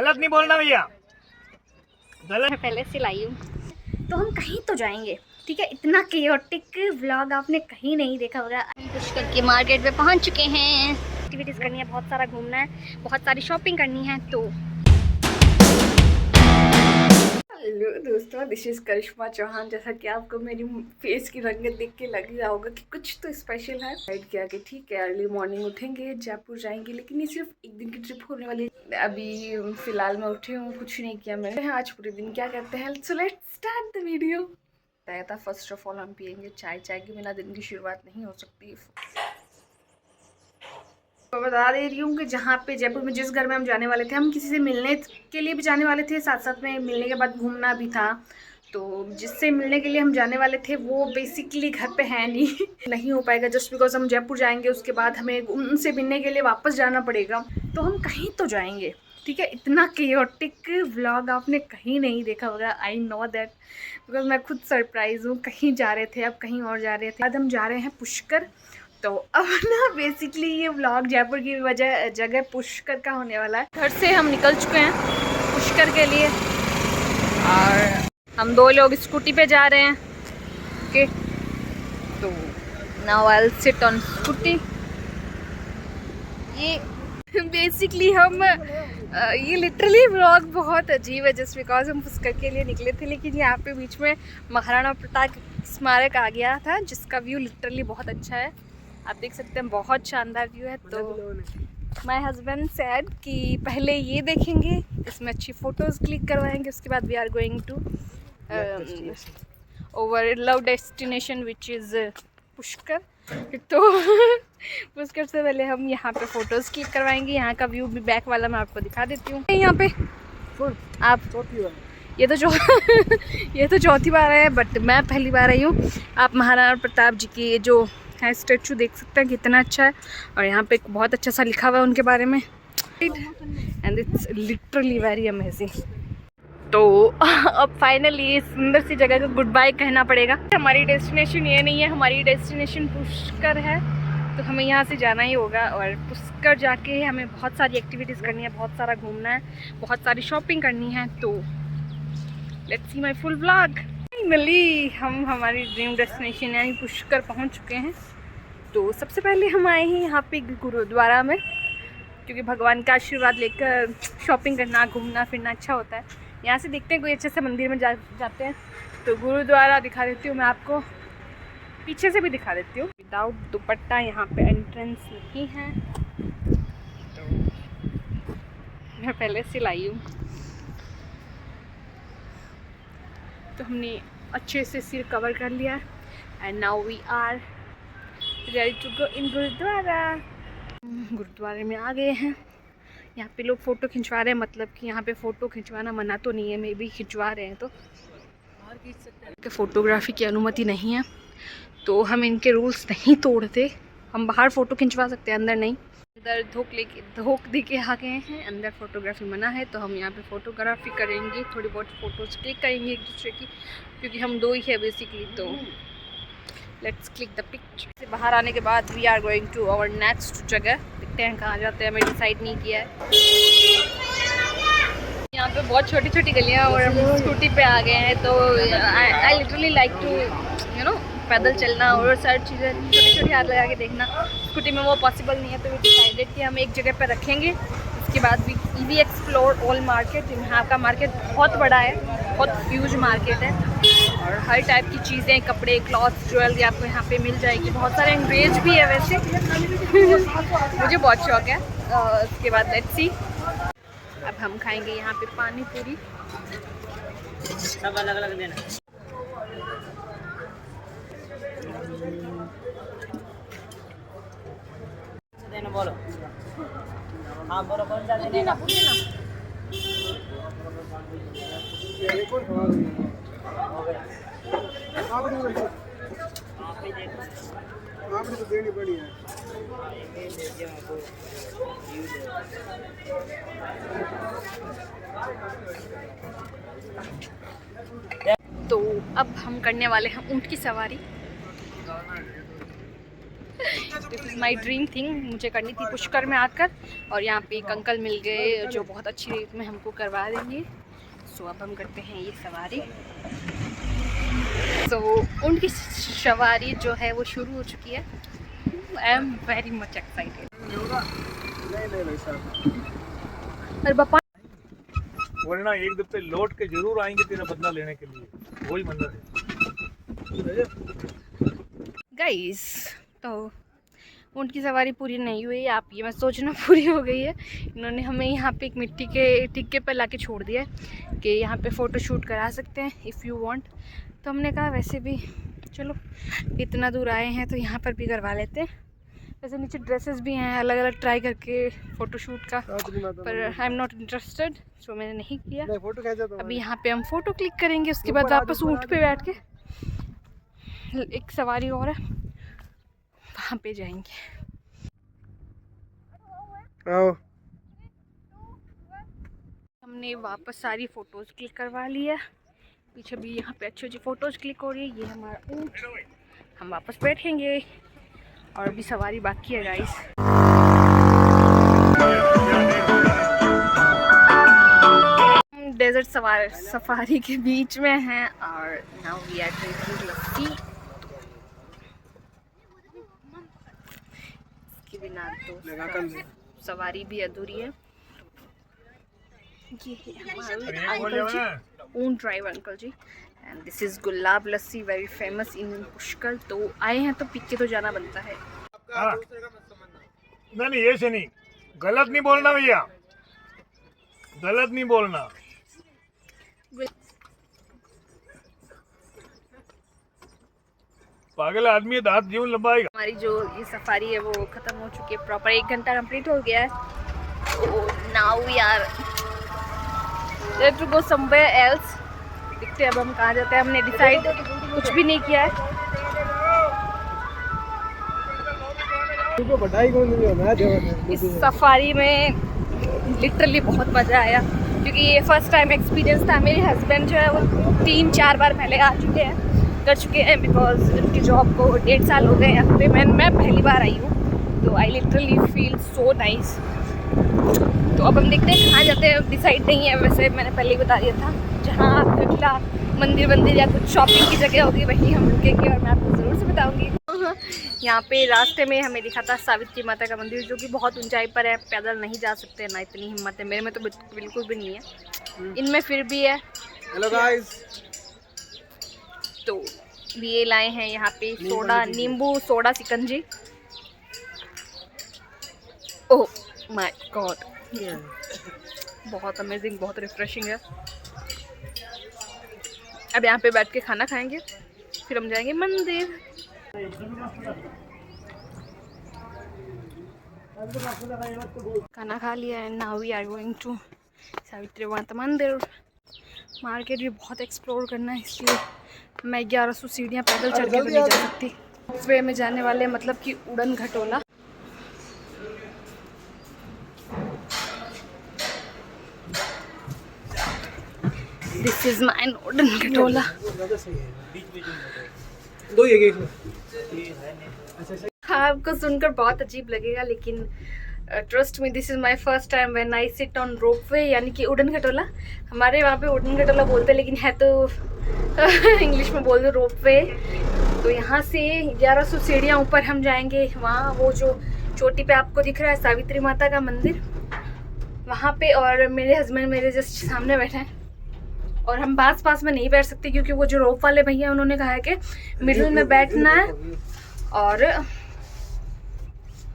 गलत नहीं बोलना भैया, गलत। मैं पहले से लाई हूँ। तो हम कहीं तो जाएंगे, ठीक है। इतना केयोटिक व्लॉग आपने कहीं नहीं देखा होगा। पुष्कर के मार्केट में पहुंच चुके हैं। एक्टिविटीज़ करनी है, बहुत सारा घूमना है, बहुत सारी शॉपिंग करनी है। तो हेलो दोस्तों, दिस इज़ करिश्मा चौहान। जैसा कि आपको मेरी फेस की रंगत देख के लग रहा होगा कि कुछ तो स्पेशल है। राइड किया कि ठीक है, अर्ली मॉर्निंग उठेंगे, जयपुर जाएंगे, लेकिन ये सिर्फ एक दिन की ट्रिप होने वाली है। अभी फिलहाल मैं उठी हूँ, कुछ नहीं किया मैंने। आज पूरे दिन क्या करते हैं, so let's start the video. था फर्स्ट ऑफ ऑल हम पियेंगे चाय। चाय के बिना दिन की शुरुआत नहीं हो सकती। तो बता दे रही हूँ कि जहाँ पे जयपुर में जिस घर में हम जाने वाले थे, हम किसी से मिलने के लिए भी जाने वाले थे, साथ साथ में मिलने के बाद घूमना भी था। तो जिससे मिलने के लिए हम जाने वाले थे वो बेसिकली घर पे है नहीं नहीं हो पाएगा, जस्ट बिकॉज हम जयपुर जाएंगे, उसके बाद हमें उनसे मिलने के लिए वापस जाना पड़ेगा। तो हम कहीं तो जाएंगे, ठीक है। इतना केयोटिक व्लॉग आपने कहीं नहीं देखा होगा, आई नो दैट, बिकॉज मैं खुद सरप्राइज हूँ। कहीं जा रहे थे, अब कहीं और जा रहे थे। आज हम जा रहे हैं पुष्कर। तो अब ना बेसिकली ये व्लॉग जयपुर की जगह पुष्कर का होने वाला है। घर से हम निकल चुके हैं पुष्कर के लिए और हम दो लोग स्कूटी पे जा रहे हैं। ओके, तो now I will sit on scooty. ये बेसिकली हम ये लिटरली व्लॉग बहुत अजीब है, जस्ट बिकॉज हम पुष्कर के लिए निकले थे, लेकिन यहाँ पे बीच में महाराणा प्रताप स्मारक आ गया था, जिसका व्यू लिटरली बहुत अच्छा है। आप देख सकते हैं, बहुत शानदार व्यू है। तो माय हस्बैंड सेड कि पहले ये देखेंगे, इसमें अच्छी फ़ोटोज़ क्लिक करवाएंगे, उसके बाद we are going to over love destination which is Pushkar. तो पुष्कर से पहले हम यहाँ पे फ़ोटोज़ क्लिक करवाएंगे। यहाँ का व्यू भी बैक वाला मैं आपको दिखा देती हूँ। यहाँ पे आप ये तो चौथी बार है, बट मैं पहली बार आई हूँ। आप महाराणा प्रताप जी की जो है स्टैचू देख सकते हैं, कितना अच्छा है। और यहाँ पे बहुत अच्छा सा लिखा हुआ है उनके बारे में, and it's literally very amazing. तो अब फाइनली इस सुंदर सी जगह को गुड बाय कहना पड़ेगा। हमारी डेस्टिनेशन ये नहीं है, हमारी डेस्टिनेशन पुष्कर है। तो हमें यहाँ से जाना ही होगा और पुष्कर जाके हमें बहुत सारी एक्टिविटीज़ करनी है, बहुत सारा घूमना है, बहुत सारी शॉपिंग करनी है। तो let's see my full vlog. Finally हम हमारी ड्रीम डेस्टिनेशन यानी पुष्कर पहुंच चुके हैं। तो सबसे पहले हम आए हैं यहाँ पे गुरुद्वारा में, क्योंकि भगवान का आशीर्वाद लेकर शॉपिंग करना, घूमना फिरना अच्छा होता है। यहाँ से देखते हैं कोई अच्छे से मंदिर में जाते हैं। तो गुरुद्वारा दिखा देती हूँ मैं आपको, पीछे से भी दिखा देती हूँ। विदाउट दुपट्टा यहाँ पे एंट्रेंस नहीं है, तो मैं पहले से लाई हूँ। तो हमने अच्छे से सिर कवर कर लिया and now we are ready to go in gurdwara. गुरुद्वारे में आ गए हैं। यहाँ पे लोग फ़ोटो खिंचवा रहे हैं, मतलब कि यहाँ पे फ़ोटो खिंचवाना मना तो नहीं है, मे भी खिंचवा रहे हैं। तो बाहर खींच सकते हैं, फोटोग्राफी की अनुमति नहीं है, तो हम इनके रूल्स नहीं तोड़ते। हम बाहर फ़ोटो खिंचवा सकते हैं, अंदर नहीं। अंदर धोख दे के आ गए हैं, अंदर फोटोग्राफी मना है। तो हम यहाँ पे फ़ोटोग्राफी करेंगे, थोड़ी बहुत फ़ोटोज़ क्लिक करेंगे एक दूसरे की, क्योंकि हम दो ही है बेसिकली। तो लेट्स क्लिक द पिक्चर। से बाहर आने के बाद we are going to our next जगह। देखते हैं कहाँ जाते हैं, हमें डिसाइड नहीं किया है। यहाँ पे बहुत छोटी छोटी गलियाँ और हम स्कूटी पे आ गए हैं। तो I literally like to you know पैदल चलना और सारी चीज़ें छोटी छोटी हाथ लगा के देखना। स्कूटी में वो पॉसिबल नहीं है, तो वी डिसाइडेड कि हम एक जगह पर रखेंगे। उसके बाद वी एक्सप्लोर ऑल मार्केट। यहाँ का मार्केट बहुत बड़ा है, बहुत ह्यूज मार्केट है, और हर टाइप की चीज़ें, कपड़े, क्लॉथ, ज्वेलरी आपको यहाँ पे मिल जाएगी। बहुत सारे अंग्रेज भी है वैसे मुझे बहुत शौक है। उसके बाद लेट्स सी, अब हम खाएंगे यहाँ पे पानी पूरी। सब अलग अलग देना। देना बोलो। हाँ बोलो, कौन सा देना? आपने तो देनी पड़ी है। तो अब हम करने वाले हैं ऊँट की सवारी। This is my dream thing, मुझे करनी थी पुष्कर में आकर। और यहाँ पे एक अंकल मिल गए जो बहुत अच्छी रेट में हमको करवा देंगे। सो अब हम करते हैं ये सवारी। सो उनकी सवारी जो है वो शुरू हो चुकी है। I am very much excited. अरे बापा, वरना एक दफे लौट के जरूर आएंगे तेरा बदला लेने के लिए, वही मंदिर है। गाइस, तो उनकी सवारी पूरी नहीं हुई, आप ये मत सोचना पूरी हो गई है। इन्होंने हमें यहाँ पे एक मिट्टी के टिक्के पर लाके छोड़ दिया है कि यहाँ पे फ़ोटो शूट करा सकते हैं इफ़ यू वांट। तो हमने कहा वैसे भी चलो इतना दूर आए हैं तो यहाँ पर भी करवा लेते हैं। वैसे नीचे ड्रेसेस भी हैं अलग अलग ट्राई करके फ़ोटो शूट का, पर आई एम नॉट इंटरेस्टेड, सो मैंने नहीं किया। अभी यहाँ पे हम फ़ोटो क्लिक करेंगे, उसके बाद वापस ऊँट पे बैठ के एक सवारी और है वहाँ पे जाएंगे। हमने वापस सारी फ़ोटोज़ क्लिक करवा ली है। पीछे भी यहाँ पे अच्छी अच्छी फ़ोटोज़ क्लिक हो रही है। ये हमारा ऊँट, हम वापस बैठेंगे और अभी सवारी बाकी है गाइस। डेजर्ट सफारी के बीच में हैं और नाउ वी आर ड्रिंकिंग लस्सी। इसके बिना तो सवारी भी अधूरी है। ये है हमारे अंकल जी, ऊंट driver uncle ji. And this is Gulab lassi, very famous in Pushkar. तो आए हैं तो पी के तो जाना बनता है। नहीं ऐसे नहीं, गलत नहीं बोलना भैया, गलत नहीं बोलना। पागल आदमी दांत जीवन लंबाएगा। हमारी जो ये सफारी है वो खत्म हो चुकी है, प्रॉपर 1 घंटा कंप्लीट हो गया है। तो now we are let's to go somewhere else. देखते हैं अब हम कहाँ जाते हैं, हमने डिसाइड कुछ भी नहीं किया है। इस सफारी में लिटरली बहुत मज़ा आया क्योंकि ये फर्स्ट टाइम एक्सपीरियंस था। मेरे हस्बैंड जो है वो 3-4 बार पहले कर चुके हैं बिकॉज उनकी जॉब को 1.5 साल हो गए यहाँ पे। मैं पहली बार आई हूँ, तो I literally feel so nice. तो अब हम देखते हैं कहाँ जाते हैं, डिसाइड नहीं है। वैसे मैंने पहले ही बता दिया था, जहाँ कटला मंदिर या कुछ शॉपिंग की जगह होगी वहीं हम रुकेंगे और मैं आपको ज़रूर से बताऊँगी। यहाँ पे रास्ते में हमें दिखा था सावित्री माता का मंदिर, जो कि बहुत ऊंचाई पर है, पैदल नहीं जा सकते ना, इतनी हिम्मत है मेरे में तो बिल्कुल भी नहीं है, इनमें फिर भी है। हेलो गाइस, तो ये लाए हैं यहाँ पे सोडा, नींबू soda shikanji. Oh my God, बहुत अमेजिंग, बहुत रिफ्रेशिंग है। अब यहाँ पे बैठ के खाना खाएंगे, फिर हम जाएंगे मंदिर। खाना खा लिया है, now we are going to Savitri Mata Mandir. Market भी बहुत एक्सप्लोर करना है, इसलिए मैं 1100 सीढ़ियाँ पैदल चढ़ के भी नहीं जा सकती। वे में जाने वाले मतलब कि उड़न खटोला। दिस इज माय उड़न खटोला। आपको सुनकर बहुत अजीब लगेगा, लेकिन trust me, this is my first time when I sit on ropeway, यानी कि उड़न खटोला। हमारे वहाँ पे उड़न खटोला बोलते हैं, लेकिन है तो इंग्लिश में बोल दो रोपवे। तो यहाँ से 1100 सीढ़ियाँ ऊपर हम जाएंगे, वहाँ वो जो चोटी पे आपको दिख रहा है सावित्री माता का मंदिर, वहाँ पे। और मेरे हस्बैंड मेरे जस्ट सामने बैठे हैं और हम पास में नहीं बैठ सकते क्योंकि वो जो रोप वाले भैया उन्होंने कहा है कि मिडिल में बैठना है और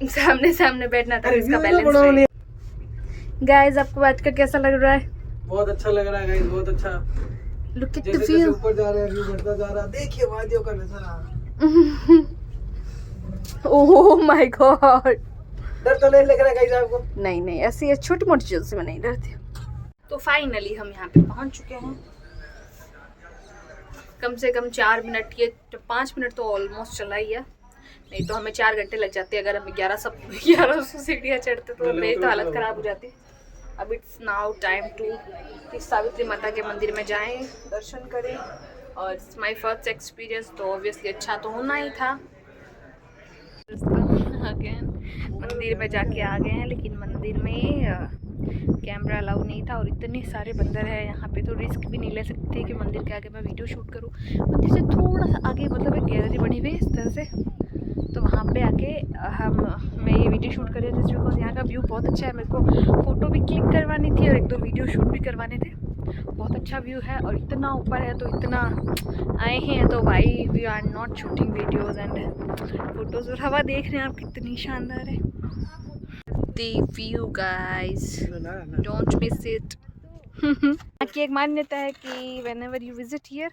सामने बैठना था, इसका बैलेंस। गाइस, आपको बैठ कर कैसा लग रहा है? बहुत अच्छा लग रहा है गाइस, बहुत अच्छा। लुक एट द व्यू, ऊपर जा रहे हैं, व्यू बढ़ता जा रहा है, देखिए वादियों का नजारा। ओह माय गॉड, डर तो नहीं लग रहा है गाइस आपको? नहीं, ऐसी छोटी मोटी चीज़ों से मैं नहीं डरती। तो फाइनली हम यहाँ पे पहुँच चुके हैं। कम से कम 4 मिनट, ये 5 मिनट तो ऑलमोस्ट चला ही है, नहीं तो हमें 4 घंटे लग जाते अगर हम 1100 सीढ़ियाँ चढ़ते, तो मेरी तो हालत ख़राब हो जाती। अब it's now time to Savitri Mata के मंदिर में जाएं, दर्शन करें। और इट्स माय फर्स्ट एक्सपीरियंस, तो ऑब्वियसली अच्छा तो होना ही था। अगेन मंदिर में जाके आ गए हैं, लेकिन मंदिर में कैमरा अलाउ नहीं था और इतने सारे बंदर हैं यहाँ पे, तो रिस्क भी नहीं ले सकते कि मंदिर के आगे मैं वीडियो शूट करूँ। मंदिर से थोड़ा सा आगे मतलब एक गैलरी बनी हुई है इस तरह से, तो वहाँ पे आके मैं ये वीडियो शूट कर रही हूँ, बिकॉज यहाँ का व्यू बहुत अच्छा है। मेरे को फ़ोटो भी क्लिक करवानी थी और 1-2 वीडियो शूट भी करवाने थे। बहुत अच्छा व्यू है और इतना ऊपर है, तो इतना आए हैं तो भाई we are not shooting videos and photos, और हवा देख रहे हैं आप कितनी शानदार है। The view guys, don't miss it. की एक मान्यता है कि व्हेनेवर यू विजिट हियर,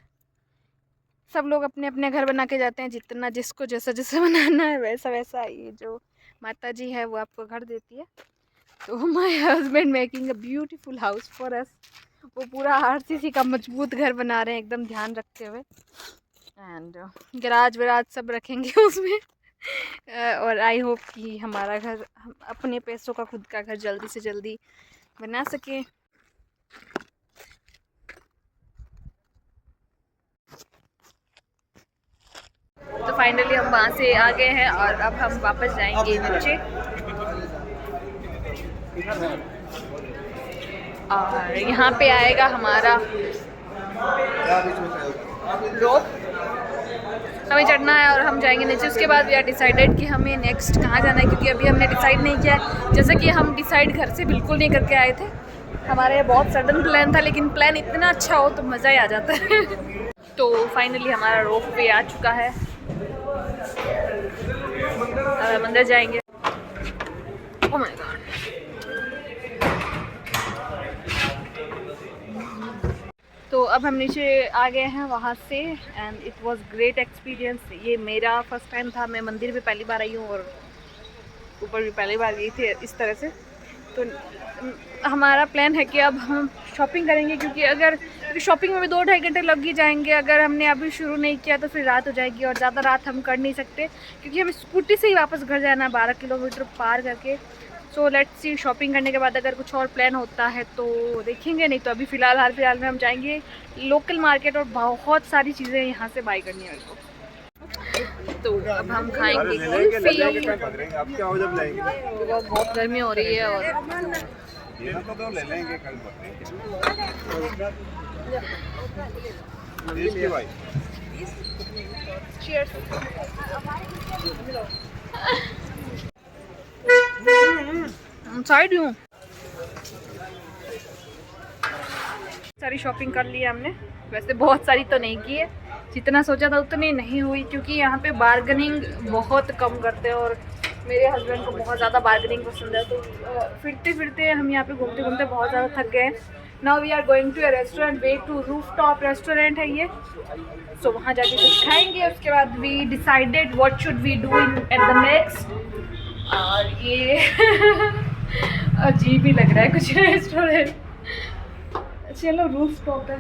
सब लोग अपने अपने घर बना के जाते हैं, जितना जिसको जैसा जैसा बनाना है वैसा वैसा। ये जो माता जी है वो आपको घर देती है। तो my husband making a beautiful house for us. वो पूरा आरसीसी का मजबूत घर बना रहे हैं एकदम ध्यान रखते हुए, एंड गराज वराज सब रखेंगे उसमें। और आई होप कि हमारा घर, हम अपने पैसों का खुद का घर जल्दी से जल्दी बना सके। तो फाइनली हम वहाँ से आ गए हैं और अब हम वापस जाएंगे नीचे, और यहाँ पे आएगा हमारा रोप, हमें चढ़ना है और हम जाएंगे नीचे। उसके बाद वी आर डिसाइडेड कि हमें नेक्स्ट कहाँ जाना है, क्योंकि अभी हमने डिसाइड नहीं किया है। जैसे कि हम डिसाइड घर से बिल्कुल नहीं करके आए थे, हमारे बहुत सडन प्लान था, लेकिन प्लान इतना अच्छा हो तो मज़ा ही आ जाता है। तो फाइनली हमारा रोप वे आ चुका है, हम अंदर जाएंगे। ओह माय गॉड, तो अब हम नीचे आ गए हैं वहाँ से, and it was great experience. ये मेरा फर्स्ट टाइम था, मैं मंदिर भी पहली बार आई हूँ और ऊपर भी पहली बार गई थी इस तरह से। तो हमारा प्लान है कि अब हम शॉपिंग करेंगे, क्योंकि शॉपिंग में भी 2-2.5 घंटे लग ही जाएंगे। अगर हमने अभी शुरू नहीं किया तो फिर रात हो जाएगी, और ज़्यादा रात हम कर नहीं सकते, क्योंकि हमें स्कूटी से ही वापस घर जाना है 12 किलोमीटर पार करके। सो लेट्स सी, शॉपिंग करने के बाद अगर कुछ और प्लान होता है तो देखेंगे, नहीं तो अभी हाल फिलहाल में हम जाएंगे लोकल मार्केट, और बहुत सारी चीज़ें यहाँ से बाई करनी है मेरे को। तो अब हम खाएंगे कुल्फी, बहुत गर्मी हो रही है और ले लेंगे कल। चीयर्स। साइड हूँ, सारी शॉपिंग कर ली है हमने। वैसे बहुत सारी तो नहीं की है, जितना सोचा था उतनी नहीं हुई, क्योंकि यहाँ पे बार्गेनिंग बहुत कम करते हैं और मेरे हस्बैंड को बहुत ज़्यादा बार्गेनिंग पसंद है। तो फिरते फिरते हम यहाँ पे घूमते घूमते बहुत ज़्यादा थक गए। Now we are going to a restaurant, way to roof top restaurant है ये। सो वहाँ जाके कुछ खाएंगे, उसके बाद we decided what should we do in at the next. और ये अजीब ही लग रहा है कुछ रेस्टोरेंट। चलो रूफ टॉप है।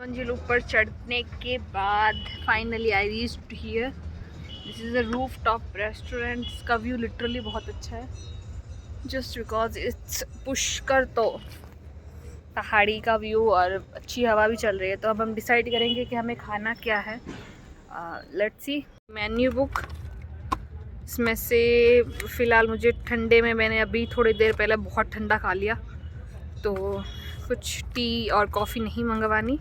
मंजिल ऊपर चढ़ने के बाद finally I reached here. This is a roof top restaurant. इसका व्यू लिटरली बहुत अच्छा है, जस्ट बिकॉज इट्स पुष्कर, तो पहाड़ी का व्यू और अच्छी हवा भी चल रही है। तो अब हम डिसाइड करेंगे कि हमें खाना क्या है। Let's see menu book. इसमें से फ़िलहाल मुझे ठंडे में, मैंने अभी थोड़ी देर पहले बहुत ठंडा खा लिया, तो कुछ टी और कॉफ़ी नहीं मंगवानी।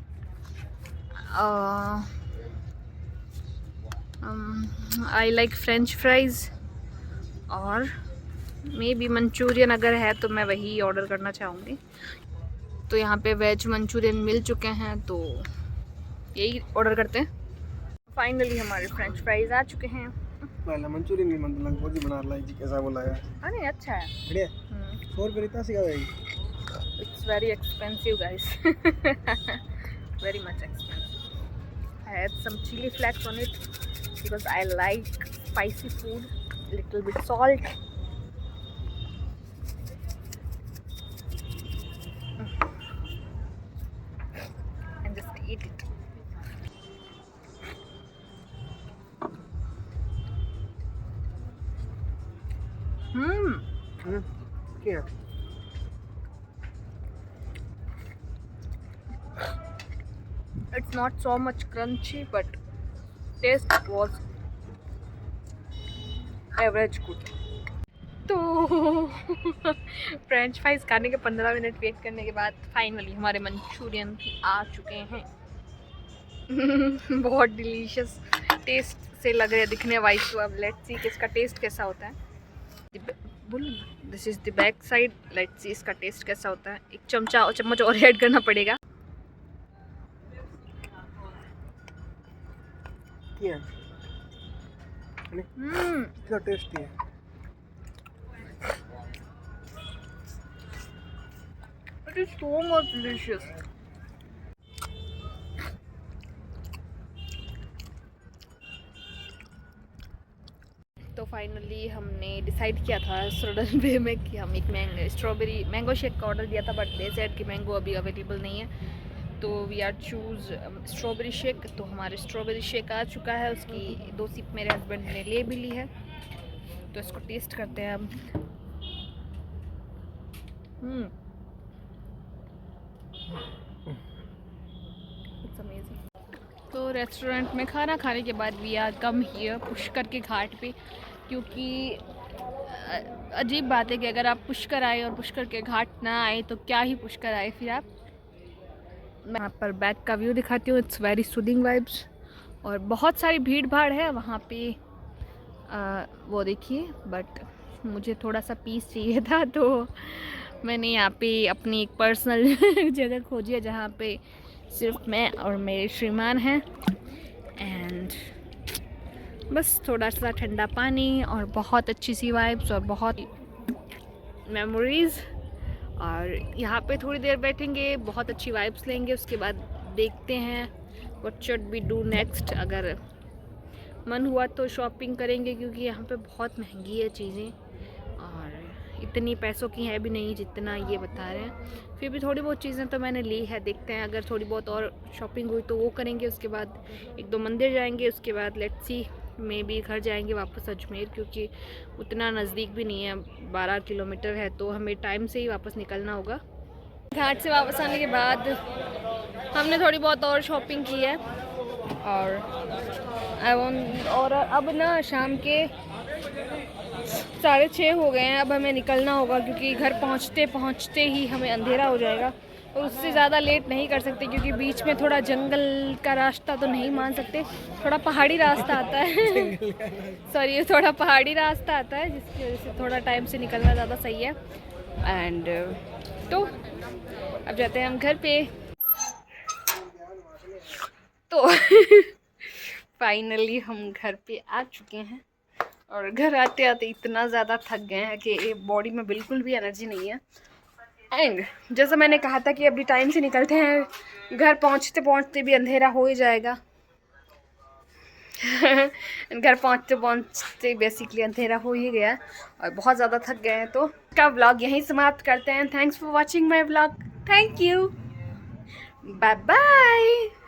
आई लाइक फ्रेंच फ्राइज़ और मे बी मंचूरियन अगर है तो मैं वही ऑर्डर करना चाहूँगी। तो यहाँ पे वेज मंचूरियन मिल चुके हैं, तो यही ऑर्डर करते हैं। फाइनली हमारे फ्रेंच फ्राइज आ चुके हैं। पहले मंचूरियन नहीं मन लग बहुत बना रहा है जी, कैसा बोला है? अरे अच्छा है, बढ़िया। 100 रुपये इतना सिखा भाई। It's very expensive guys, very much expensive. I had some chili flakes on it because I like spicy food, little bit salt. And just eat it. क्या? It's not so much crunchy, but taste was average good. तो French fries खाने के 15 minute wait करने के बाद finally हमारे Manchurian भी आ चुके हैं। बहुत डिलीशियस टेस्ट से लग रहे हैं दिखने वाइज। तो अब लेट्स सी कि इसका टेस्ट कैसा होता है। बोल, this is the back side. Let's see इसका टेस्ट कैसा होता है। एक चम्मच और ऐड करना पड़ेगा। क्या टेस्टी है। It is so much delicious. तो फाइनली हमने डिसाइड किया था सडन वे में कि हम एक स्ट्रॉबेरी मैंगो शेक का ऑर्डर दिया था, बट दे सेड कि मैंगो अभी अवेलेबल नहीं है। तो we are choose strawberry shake. तो हमारे स्ट्रॉबेरी शेक आ चुका है, उसकी 2 सिप मेरे हस्बैंड ने ले भी ली है। तो इसको टेस्ट करते हैं हम। It's amazing. तो रेस्टोरेंट में खाना खाने के बाद we are come here Pushkar के घाट पे, क्योंकि अजीब बात है कि अगर आप पुष्कर आए और पुष्कर के घाट ना आए तो क्या ही पुष्कर आए फिर आप। मैं यहाँ पर बैक का व्यू दिखाती हूँ। इट्स वेरी सूदिंग वाइब्स और बहुत सारी भीड़ भाड़ है वहाँ पे। वो देखिए, बट मुझे थोड़ा सा पीस चाहिए था, तो मैंने यहाँ पे अपनी एक पर्सनल जगह खोजी है जहाँ पे सिर्फ मैं और मेरे श्रीमान हैं। एंड बस थोड़ा सा ठंडा पानी और बहुत अच्छी सी वाइब्स और बहुत मेमोरीज़। और यहाँ पे थोड़ी देर बैठेंगे, बहुत अच्छी वाइब्स लेंगे, उसके बाद देखते हैं what should be do next. अगर मन हुआ तो शॉपिंग करेंगे, क्योंकि यहाँ पे बहुत महंगी है चीज़ें और इतनी पैसों की है भी नहीं जितना ये बता रहे हैं। फिर भी थोड़ी बहुत चीज़ें तो मैंने ली है, देखते हैं अगर थोड़ी बहुत और शॉपिंग हुई तो वो करेंगे। उसके बाद 1-2 मंदिर जाएंगे, उसके बाद लेट्स सी में भी घर जाएंगे वापस अजमेर, क्योंकि उतना नज़दीक भी नहीं है, 12 किलोमीटर है, तो हमें टाइम से ही वापस निकलना होगा। घाट से वापस आने के बाद हमने थोड़ी बहुत और शॉपिंग की है और अब ना शाम के 6:30 हो गए हैं। अब हमें निकलना होगा, क्योंकि घर पहुंचते पहुंचते ही हमें अंधेरा हो जाएगा और उससे ज़्यादा लेट नहीं कर सकते, क्योंकि बीच में थोड़ा जंगल का रास्ता तो नहीं मान सकते, थोड़ा पहाड़ी रास्ता आता है सॉरी, थोड़ा पहाड़ी रास्ता आता है, जिसकी वजह से थोड़ा टाइम से निकलना ज़्यादा सही है। एंड तो अब जाते हैं हम घर पे। तो फाइनली हम घर पे आ चुके हैं और घर आते आते इतना ज़्यादा थक गए हैं कि बॉडी में बिल्कुल भी एनर्जी नहीं है। एंड जैसा मैंने कहा था कि अभी टाइम से निकलते हैं, घर पहुंचते पहुंचते भी अंधेरा हो ही जाएगा घर पहुंचते पहुंचते बेसिकली अंधेरा हो ही गया और बहुत ज़्यादा थक गए हैं। तो का व्लॉग यहीं समाप्त करते हैं। Thanks for watching my vlog. Thank you, bye bye.